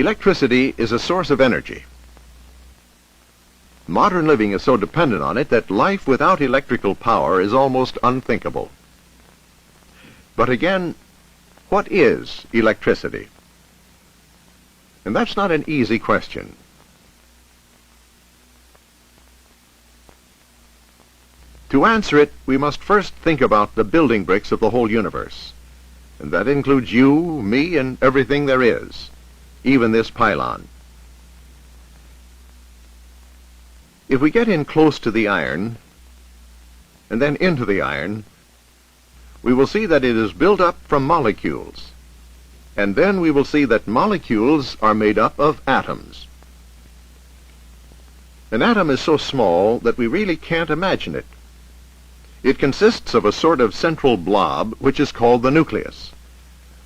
Electricity is a source of energy. Modern living is so dependent on it that life without electrical power is almost unthinkable. But again, what is electricity? And that's not an easy question. To answer it, we must first think about the building bricks of the whole universe. And that includes you, me, and everything there is, even this pylon. If we get in close to the iron, and then into the iron, we will see that it is built up from molecules. And then we will see that molecules are made up of atoms. An atom is so small that we really can't imagine it. It consists of a sort of central blob which is called the nucleus,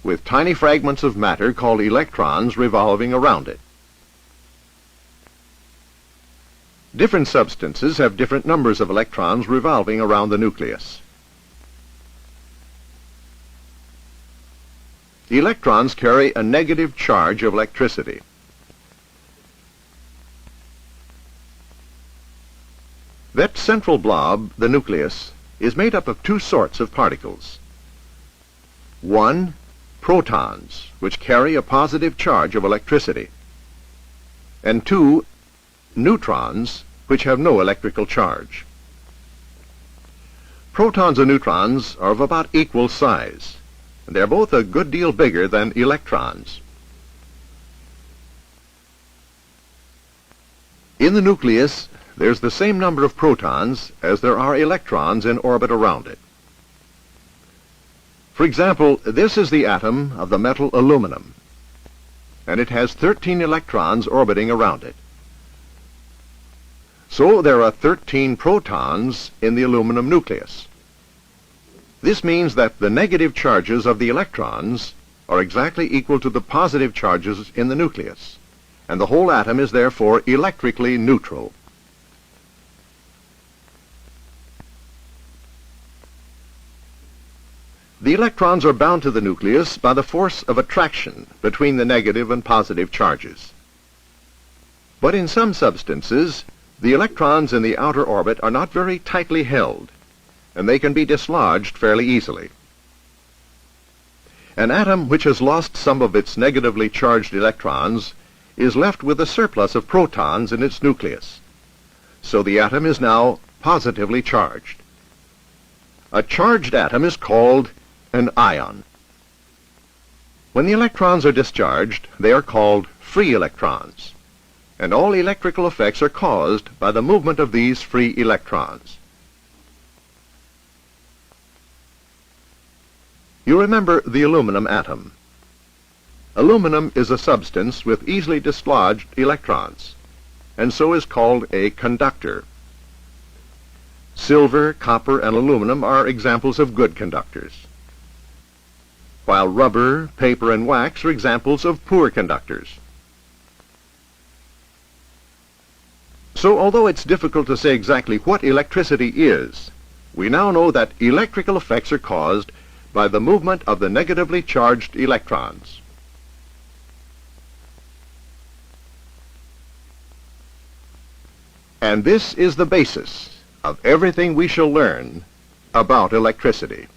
with tiny fragments of matter called electrons revolving around it. Different substances have different numbers of electrons revolving around the nucleus. Electrons carry a negative charge of electricity. That central blob, the nucleus, is made up of two sorts of particles. One, protons, which carry a positive charge of electricity. And two, neutrons, which have no electrical charge. Protons and neutrons are of about equal size, and they're both a good deal bigger than electrons. In the nucleus, there's the same number of protons as there are electrons in orbit around it. For example, this is the atom of the metal aluminum, and it has 13 electrons orbiting around it. So there are 13 protons in the aluminum nucleus. This means that the negative charges of the electrons are exactly equal to the positive charges in the nucleus, and the whole atom is therefore electrically neutral. The electrons are bound to the nucleus by the force of attraction between the negative and positive charges. But in some substances, the electrons in the outer orbit are not very tightly held, and they can be dislodged fairly easily. An atom which has lost some of its negatively charged electrons is left with a surplus of protons in its nucleus. So the atom is now positively charged. A charged atom is called an ion. When the electrons are discharged, they are called free electrons, and all electrical effects are caused by the movement of these free electrons. You remember the aluminum atom. Aluminum is a substance with easily dislodged electrons, and so is called a conductor. Silver, copper, and aluminum are examples of good conductors, while rubber, paper, and wax are examples of poor conductors. So although it's difficult to say exactly what electricity is, we now know that electrical effects are caused by the movement of the negatively charged electrons. And this is the basis of everything we shall learn about electricity.